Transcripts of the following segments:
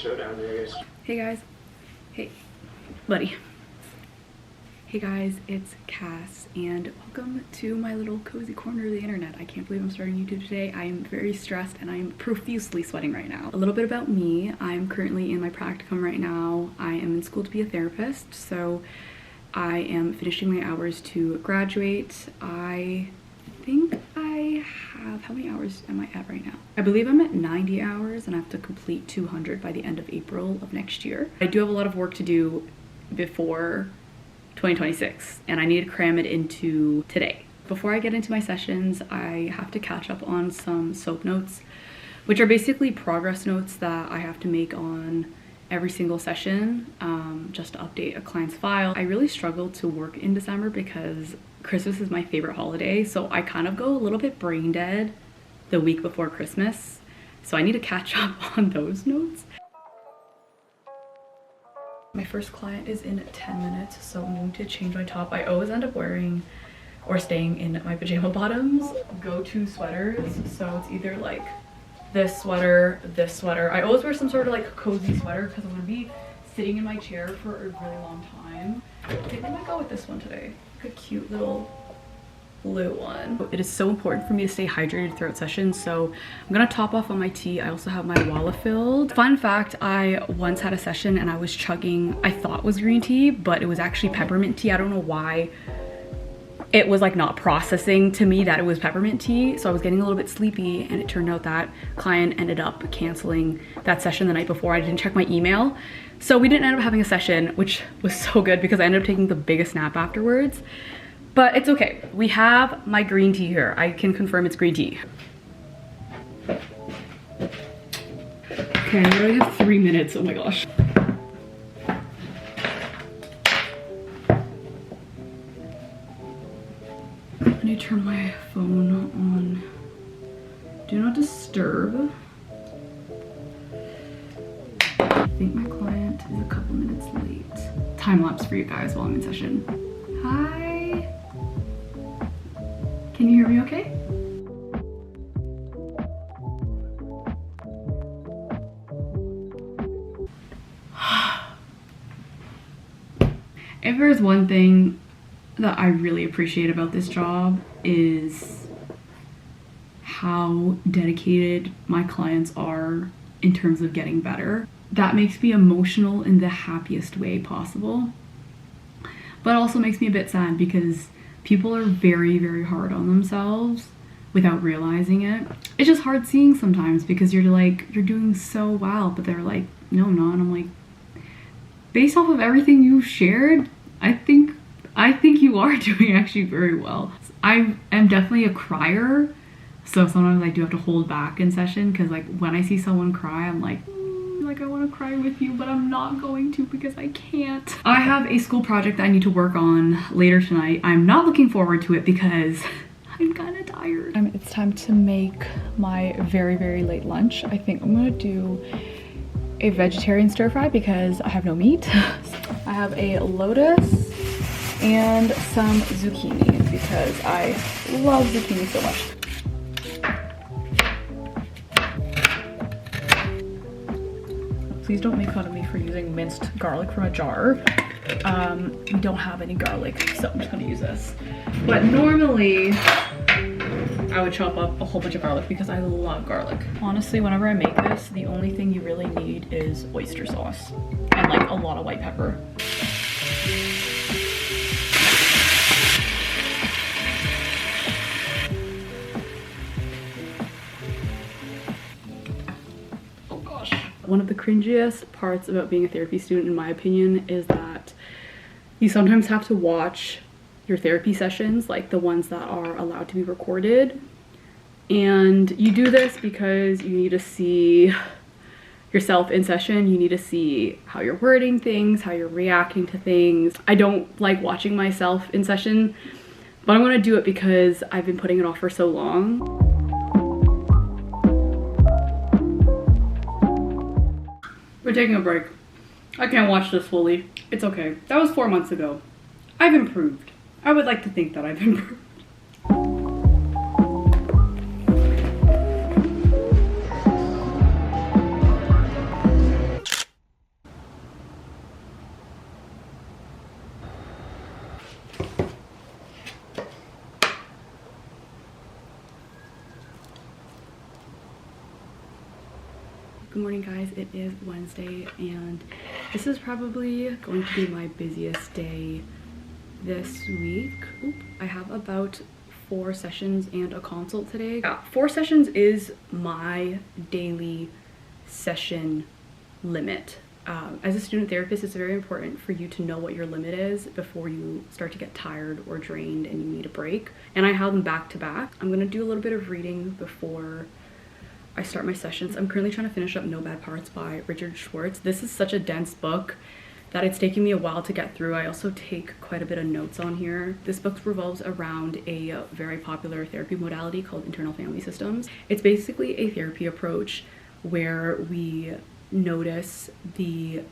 showdown there, guys. Hey guys. Hey, buddy. Hey guys, it's Cass, and welcome to my little cozy corner of the internet. I can't believe I'm starting YouTube today. I am very stressed and I am profusely sweating right now. A little bit about me. I'm currently in my practicum right now. I am in school to be a therapist, so I am finishing my hours to graduate. I think I have, how many hours am I at right now? I believe I'm at 90 hours and I have to complete 200 by the end of April of next year. I do have a lot of work to do before 2026 and I need to cram it into today. Before I get into my sessions, I have to catch up on some SOAP notes, which are basically progress notes that I have to make on every single session, just to update a client's file. I really struggle to work in December because Christmas is my favorite holiday, so I kind of go a little bit brain dead the week before Christmas, so I need to catch up on those notes. My first client is in 10 minutes, so I'm going to change my top. I always end up wearing or staying in my pajama bottoms, go-to sweaters, so it's either like this sweater, this sweater. I always wear some sort of like cozy sweater because I'm gonna be sitting in my chair for a really long time. I think I might go with this one today. Like a cute little blue one. It is so important for me to stay hydrated throughout sessions, so I'm gonna top off on my tea. I also have my awhile filled. Fun fact, I once had a session and I was chugging, I thought was green tea, but it was actually peppermint tea. I don't know why it was like not processing to me that it was peppermint tea, so I was getting a little bit sleepy, and it turned out that client ended up canceling that session the night before. I didn't check my email, so we didn't end up having a session, which was so good because I ended up taking the biggest nap afterwards. But it's okay. We have my green tea here. I can confirm it's green tea. Okay, I already have 3 minutes. Oh my gosh. I need to turn my phone on do not disturb. I think my client is a couple minutes late. Time lapse for you guys while I'm in session. Hi. Can you hear me okay? If there's one thing that I really appreciate about this job is how dedicated my clients are in terms of getting better. That makes me emotional in the happiest way possible, but also makes me a bit sad because people are very, very hard on themselves without realizing it. It's just hard seeing sometimes because you're like, you're doing so well, but they're like, no, I'm not. And I'm like, based off of everything you've shared, I think you are doing actually very well. I am definitely a crier, so sometimes I do have to hold back in session because like when I see someone cry, I'm like I want to cry with you, but I'm not going to because I can't. I have a school project that I need to work on later tonight. I'm not looking forward to it because I'm kind of tired. It's time to make my very, very late lunch. I think I'm gonna do a vegetarian stir fry because I have no meat. I have a lotus and some zucchini because I love zucchini so much. Please don't make fun of me for using minced garlic from a jar. We don't have any garlic, so I'm just gonna use this. But normally, I would chop up a whole bunch of garlic because I love garlic. Honestly, whenever I make this, the only thing you really need is oyster sauce and like a lot of white pepper. One of the cringiest parts about being a therapy student, in my opinion, is that you sometimes have to watch your therapy sessions, like the ones that are allowed to be recorded. And you do this because you need to see yourself in session. You need to see how you're wording things, how you're reacting to things. I don't like watching myself in session, but I'm gonna do it because I've been putting it off for so long. We're taking a break. I can't watch this fully. It's okay. That was 4 months ago. I've improved. I would like to think that I've improved. Good morning, guys. It is Wednesday and this is probably going to be my busiest day this week. I have about 4 sessions and a consult today. 4 sessions is my daily session limit. As a student therapist, it's very important for you to know what your limit is before you start to get tired or drained and you need a break. And I have them back to back. I'm gonna do a little bit of reading before I start my sessions. I'm currently trying to finish up No Bad Parts by Richard Schwartz. This is such a dense book that it's taking me a while to get through. I also take quite a bit of notes on here. This book revolves around a very popular therapy modality called internal family systems. It's basically a therapy approach where we notice the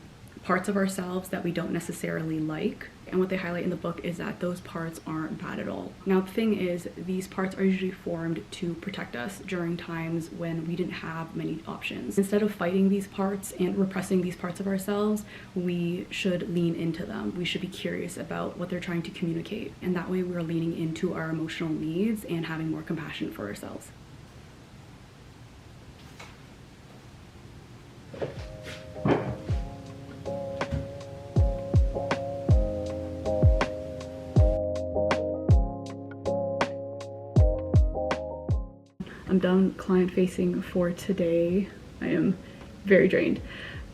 parts of ourselves that we don't necessarily like, and what they highlight in the book is that those parts aren't bad at all. Now the thing is, these parts are usually formed to protect us during times when we didn't have many options. Instead of fighting these parts and repressing these parts of ourselves, we should lean into them. We should be curious about what they're trying to communicate, and that way we're leaning into our emotional needs and having more compassion for ourselves. I'm done client facing for today. I am very drained,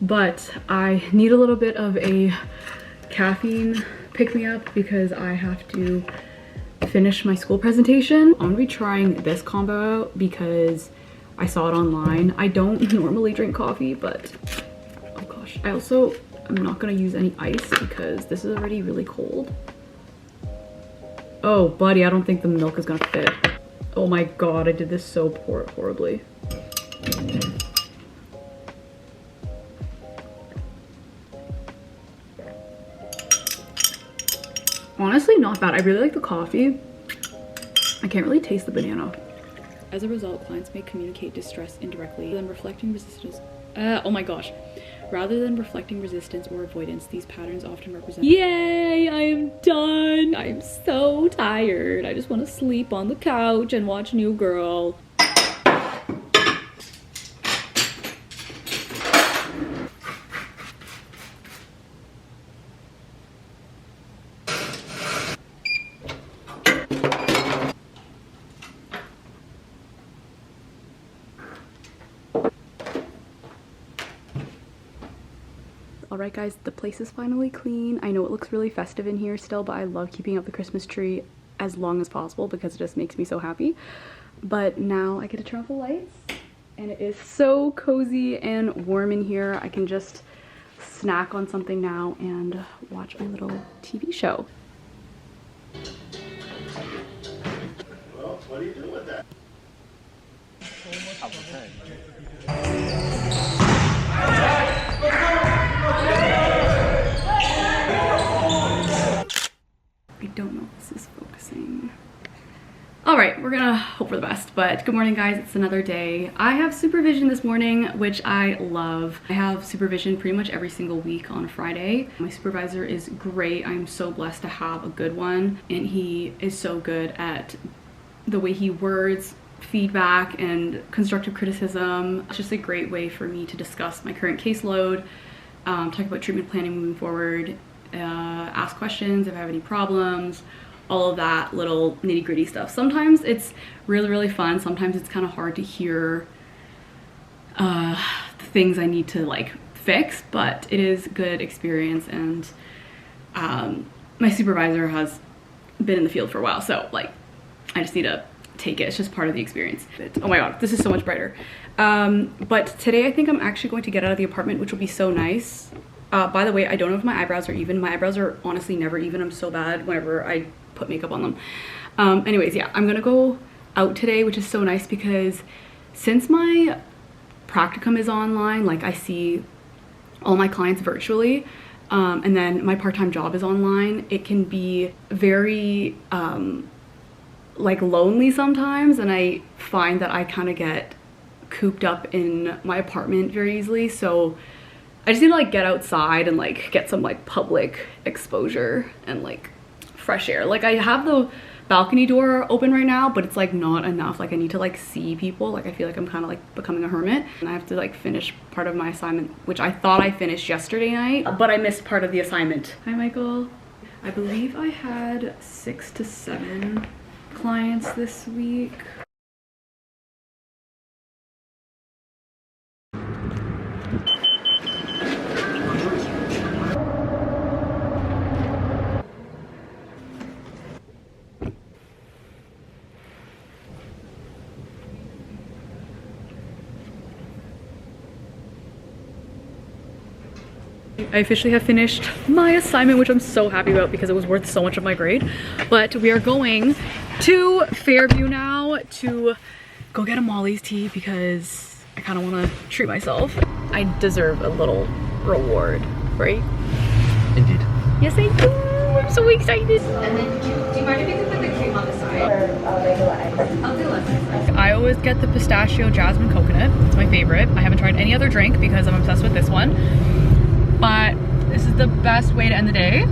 but I need a little bit of a caffeine pick-me-up because I have to finish my school presentation. I'm gonna be trying this combo out because I saw it online. I don't normally drink coffee, but oh gosh. I'm not gonna use any ice because this is already really cold. Oh buddy, I don't think the milk is gonna fit. Oh my god, I did this so horribly. Honestly, not bad. I really like the coffee. I can't really taste the banana. As a result, clients may communicate distress indirectly, rather than reflecting resistance. Oh my gosh. Rather than reflecting resistance or avoidance, these patterns often represent— Yay, I am done. I am so tired. I just want to sleep on the couch and watch New Girl. Alright guys, the place is finally clean. I know it looks really festive in here still, but I love keeping up the Christmas tree as long as possible because it just makes me so happy. But now I get to turn off the lights and it is so cozy and warm in here. I can just snack on something now and watch my little TV show. Well, what do you do with that? I don't know if this is focusing. All right, we're gonna hope for the best, but good morning guys, it's another day. I have supervision this morning, which I love. I have supervision pretty much every single week on a Friday. My supervisor is great. I'm so blessed to have a good one, and he is so good at the way he words feedback and constructive criticism. It's just a great way for me to discuss my current caseload, talk about treatment planning moving forward, ask questions if I have any problems, all of that little nitty-gritty stuff. Sometimes it's really fun. Sometimes it's kind of hard to hear the things I need to like fix, but it is good experience, and my supervisor has been in the field for a while, so like I just need to take it. It's just part of the experience. Oh my god, this is so much brighter. But today I think I'm actually going to get out of the apartment, which will be so nice. By the way, I don't know if my eyebrows are even. My eyebrows are honestly never even. I'm so bad whenever I put makeup on them. Anyways, yeah, I'm gonna go out today, which is so nice because since my practicum is online, like I see all my clients virtually, and then my part-time job is online, it can be very like lonely sometimes, and I find that I kind of get cooped up in my apartment very easily. So I just need to like get outside and like get some like public exposure and like fresh air. Like I have the balcony door open right now, but it's like not enough. Like I need to like see people. Like I feel like I'm kind of like becoming a hermit, and I have to like finish part of my assignment, which I thought I finished yesterday night, but I missed part of the assignment. Hi, Michael. I believe I had 6 to 7 clients this week. I officially have finished my assignment, which I'm so happy about because it was worth so much of my grade. But we are going to Fairview now to go get a Molly's tea because I kind of want to treat myself. I deserve a little reward, right? Indeed. Yes, I do. I'm so excited. And then do you mind if you could put the cream on the side? Or regular ice? I'll do ice. I always get the pistachio jasmine coconut. It's my favorite. I haven't tried any other drink because I'm obsessed with this one. But this is the best way to end the day.